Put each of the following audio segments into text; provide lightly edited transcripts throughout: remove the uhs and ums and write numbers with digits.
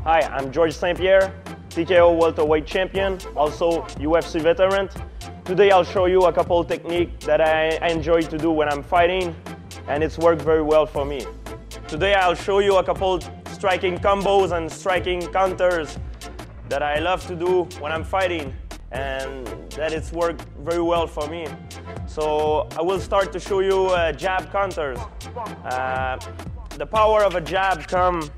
Hi, I'm Georges St Pierre, TKO welterweight champion, also UFC veteran. Today I'll show you a couple techniques that I enjoy to do when I'm fighting, and it's worked very well for me. Today I'll show you a couple striking combos and striking counters that I love to do when I'm fighting, and that it's worked very well for me. So I will start to show you jab counters. The power of a jab comes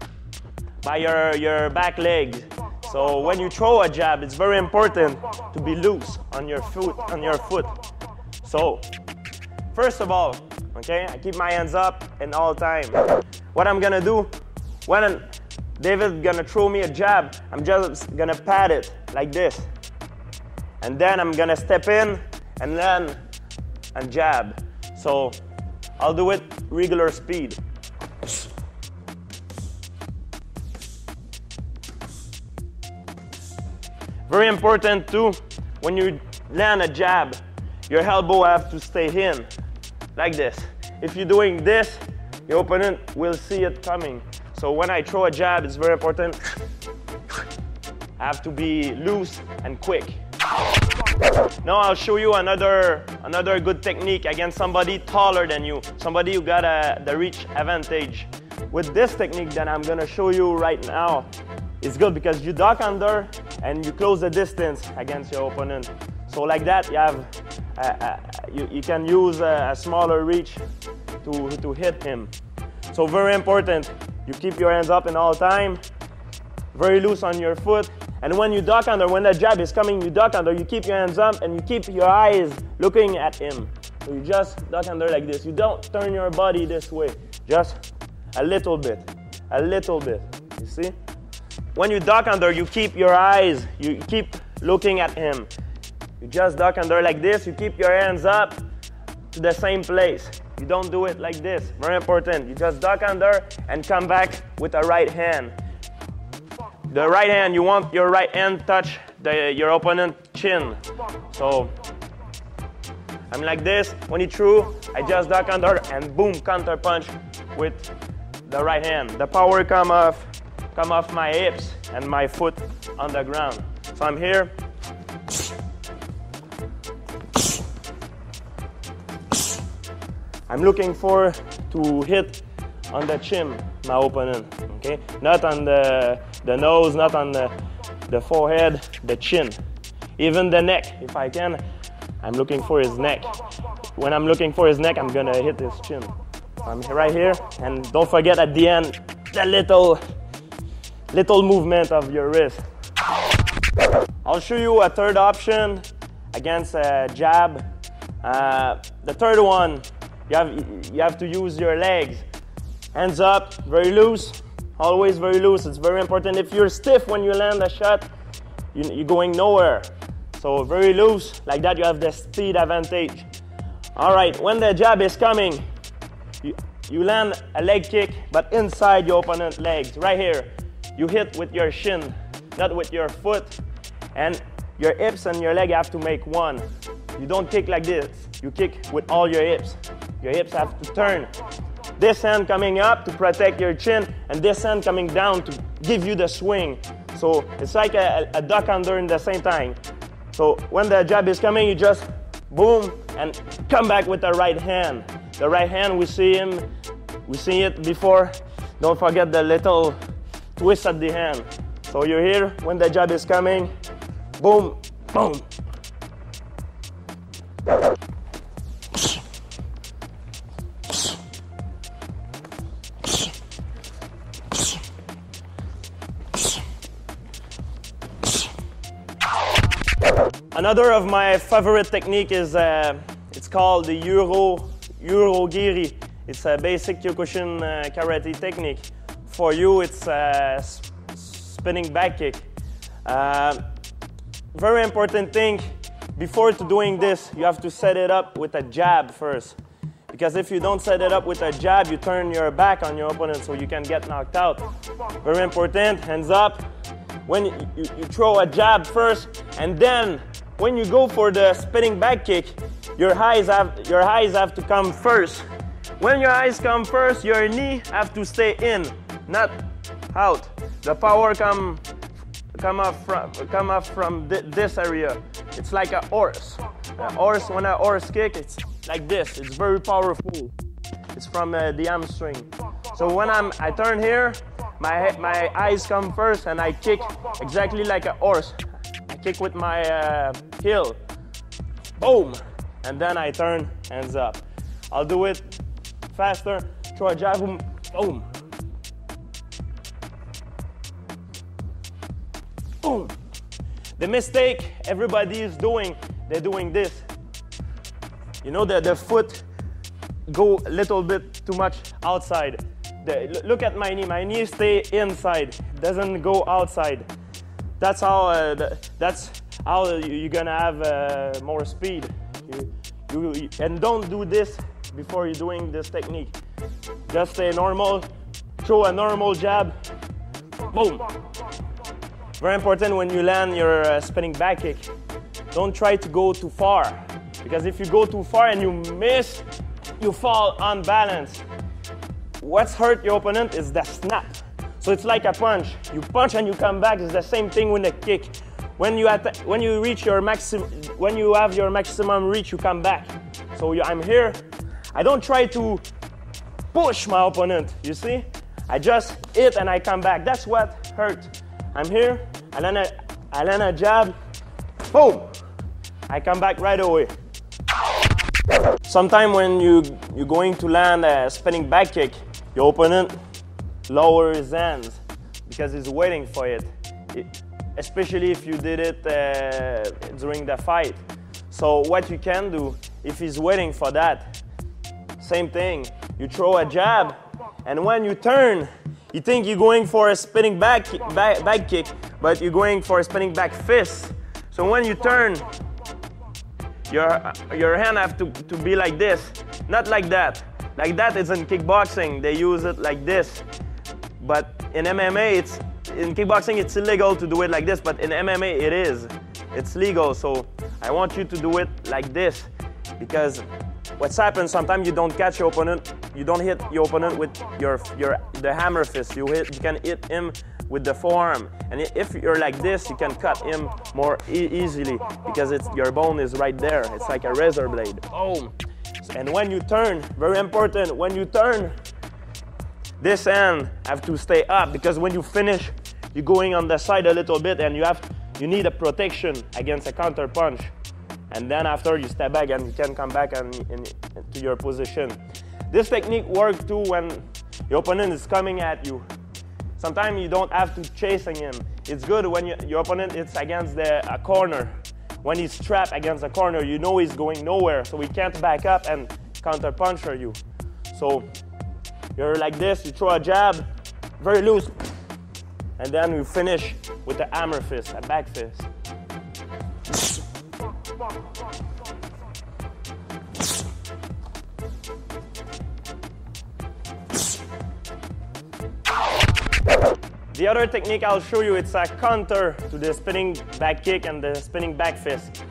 by your back leg. So when you throw a jab, it's very important to be loose on your foot. So first of all, okay, I keep my hands up in all time. What I'm gonna do when David's gonna throw me a jab, I'm just gonna pat it like this, and then I'm gonna step in and then and jab. So I'll do it regular speed. Very important too, when you land a jab, your elbow have to stay in, like this. If you're doing this, your opponent will see it coming. So when I throw a jab, it's very important. I have to be loose and quick. Now I'll show you another good technique against somebody taller than you, somebody who got the reach advantage. With this technique that I'm gonna show you right now, it's good because you duck under and you close the distance against your opponent. So like that, you have you can use a smaller reach to hit him. So very important, you keep your hands up in all time, very loose on your foot. And when you duck under, when the jab is coming, you duck under, you keep your hands up and you keep your eyes looking at him. So you just duck under like this. You don't turn your body this way, just a little bit, you see? When you duck under, you keep your eyes, you keep looking at him. You just duck under like this, you keep your hands up to the same place. You don't do it like this, very important. You just duck under and come back with a right hand. The right hand, you want your right hand touch your opponent's chin. So I'm like this, when he threw, I just duck under and boom, counter punch with the right hand. The power come off my hips and my foot on the ground. So I'm here. I'm looking for to hit on the chin, my opponent, okay? Not on the nose, not on the forehead, the chin. Even the neck, if I can, I'm looking for his neck. When I'm looking for his neck, I'm gonna hit his chin. I'm right here, and don't forget at the end, the little movement of your wrist. I'll show you a third option against a jab. The third one, you have to use your legs. Hands up, very loose, always very loose. It's very important. If you're stiff when you land a shot, you're going nowhere. So very loose, like that you have the speed advantage. All right, when the jab is coming, you land a leg kick, but inside your opponent's legs, right here. You hit with your shin, not with your foot. And your hips and your leg have to make one. You don't kick like this, you kick with all your hips. Your hips have to turn. This hand coming up to protect your chin, and this hand coming down to give you the swing. So it's like a duck under in the same time. So when the jab is coming, you just boom and come back with the right hand. The right hand, we see it before. Don't forget the little twist at the hand. So you're here when the jab is coming, boom, boom. Another of my favorite technique is it's called the Urogiri. It's a basic Kyokushin Karate technique. For you, it's a spinning back kick. Very important thing, before doing this, you have to set it up with a jab first. Because if you don't set it up with a jab, you turn your back on your opponent so you can get knocked out. Very important, hands up. When you throw a jab first, and then when you go for the spinning back kick, your eyes have to come first. When your eyes come first, your knee have to stay in, not out. the power come off from this area. It's like a horse. When a horse kick, it's like this. It's very powerful. It's from the hamstring. So when I turn here, my eyes come first, and I kick exactly like a horse. I kick with my heel. Boom! And then I turn, hands up. I'll do it faster. Throw a jab, boom. Boom. The mistake everybody is doing, they're doing this. You know that the foot go a little bit too much outside. Look at my knee. My knee stay inside, doesn't go outside. That's how you're gonna have more speed. And don't do this before you're doing this technique. Just stay normal. Throw a normal jab. Boom. Very important when you land your spinning back kick. Don't try to go too far, because if you go too far and you miss, you fall unbalanced. What's hurt your opponent is the snap. So it's like a punch. You punch and you come back. It's the same thing with the kick. When you reach your when you have your maximum reach, you come back. So I'm here. I don't try to push my opponent. You see? I just hit and I come back. That's what hurt. I'm here. I land a jab. Boom! I come back right away. Sometimes when you're going to land a spinning back kick, your opponent lowers his hands because he's waiting for it. Especially if you did it during the fight. So what you can do, if he's waiting for that, same thing. You throw a jab, and when you turn, you think you're going for a spinning back kick, but you're going for a spinning back fist. So when you turn, your hand have to be like this, not like that. Like that is in kickboxing. They use it like this. But in MMA, in kickboxing, it's illegal to do it like this, but in MMA, it is. It's legal, so I want you to do it like this, because what's happened, sometimes you don't catch your opponent, you don't hit your opponent with the hammer fist, you can hit him with the forearm, and if you're like this, you can cut him more easily, because your bone is right there, it's like a razor blade. Boom! And when you turn, very important, when you turn, this hand have to stay up, because when you finish, you're going on the side a little bit, and you need a protection against a counter punch. And then after you step back and you can come back to your position. This technique works too when your opponent is coming at you. Sometimes you don't have to chasing him. It's good when your opponent is against a corner. When he's trapped against a corner, you know he's going nowhere, so he can't back up and counter punch you. So you're like this, you throw a jab, very loose, and then you finish with a hammer fist, a back fist. The other technique I'll show you, it's a counter to the spinning back kick and the spinning back fist.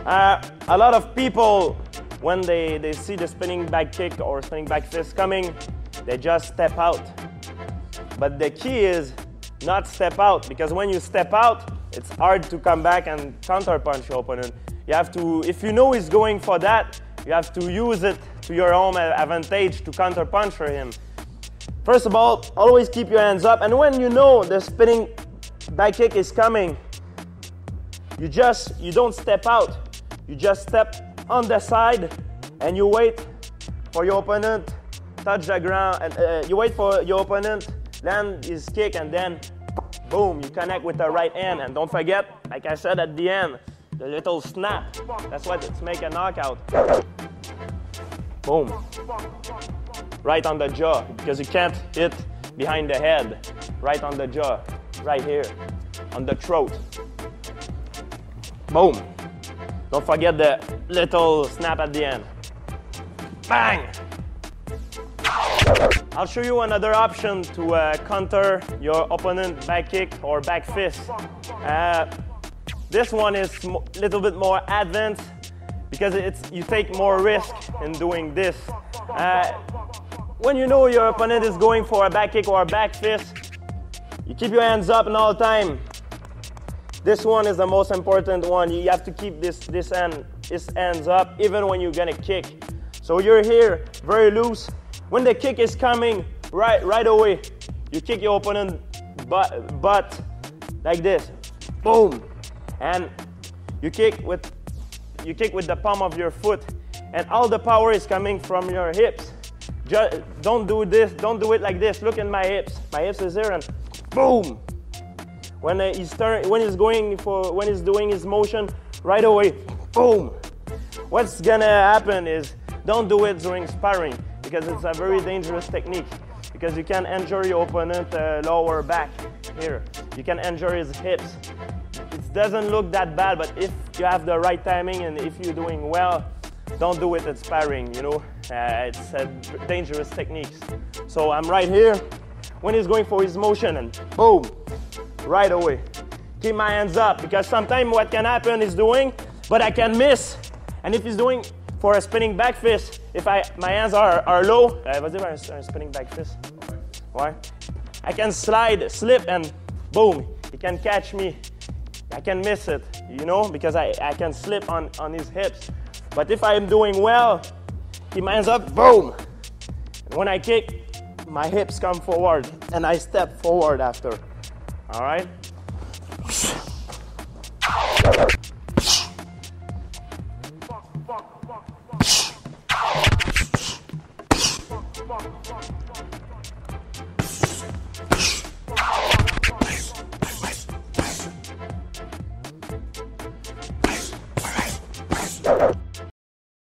A lot of people, when they see the spinning back kick or spinning back fist coming, they just step out. But the key is not step out, because when you step out, it's hard to come back and counter punch your opponent. You have to, if you know he's going for that, you have to use it to your own advantage to counter punch him. First of all, always keep your hands up, and when you know the spinning back kick is coming, you don't step out. You just step on the side and you wait for your opponent touch the ground, and you wait for your opponent land his kick, and then boom, you connect with the right hand. And don't forget, like I said at the end, the little snap. That's what it's make a knockout. Boom. Right on the jaw, because you can't hit behind the head. Right on the jaw, right here, on the throat. Boom. Don't forget the little snap at the end. Bang! I'll show you another option to counter your opponent back kick or back fist. This one is a little bit more advanced, because you take more risk in doing this. When you know your opponent is going for a back kick or a back fist, You keep your hands up in all time. This one is the most important one. You have to keep this hands up even when you're gonna kick. So you're here, very loose. When the kick is coming, right away, you kick your opponent butt like this, boom, and you kick with the palm of your foot, and all the power is coming from your hips. Just don't do this. Don't do it like this. Look at my hips. My hips is here, and boom. When he's doing his motion, right away, boom. What's gonna happen is don't do it during sparring because it's a very dangerous technique. Because you can injure your opponent lower back here. You can injure his hips. It doesn't look that bad, but if you have the right timing and if you're doing well, don't do it at sparring, you know. It's a dangerous technique. So I'm right here when he's going for his motion and boom, right away. Keep my hands up because sometimes what can happen is doing, but I can miss. And if he's doing for a spinning back fist, if my hands are low, vas-y faire un spinning back fist. Ouais. I can slip, and boom, he can catch me. I can miss it, you know, because I can slip on his hips. But if I'm doing well, keep my hands up, boom. And when I kick, my hips come forward, and I step forward after. All right?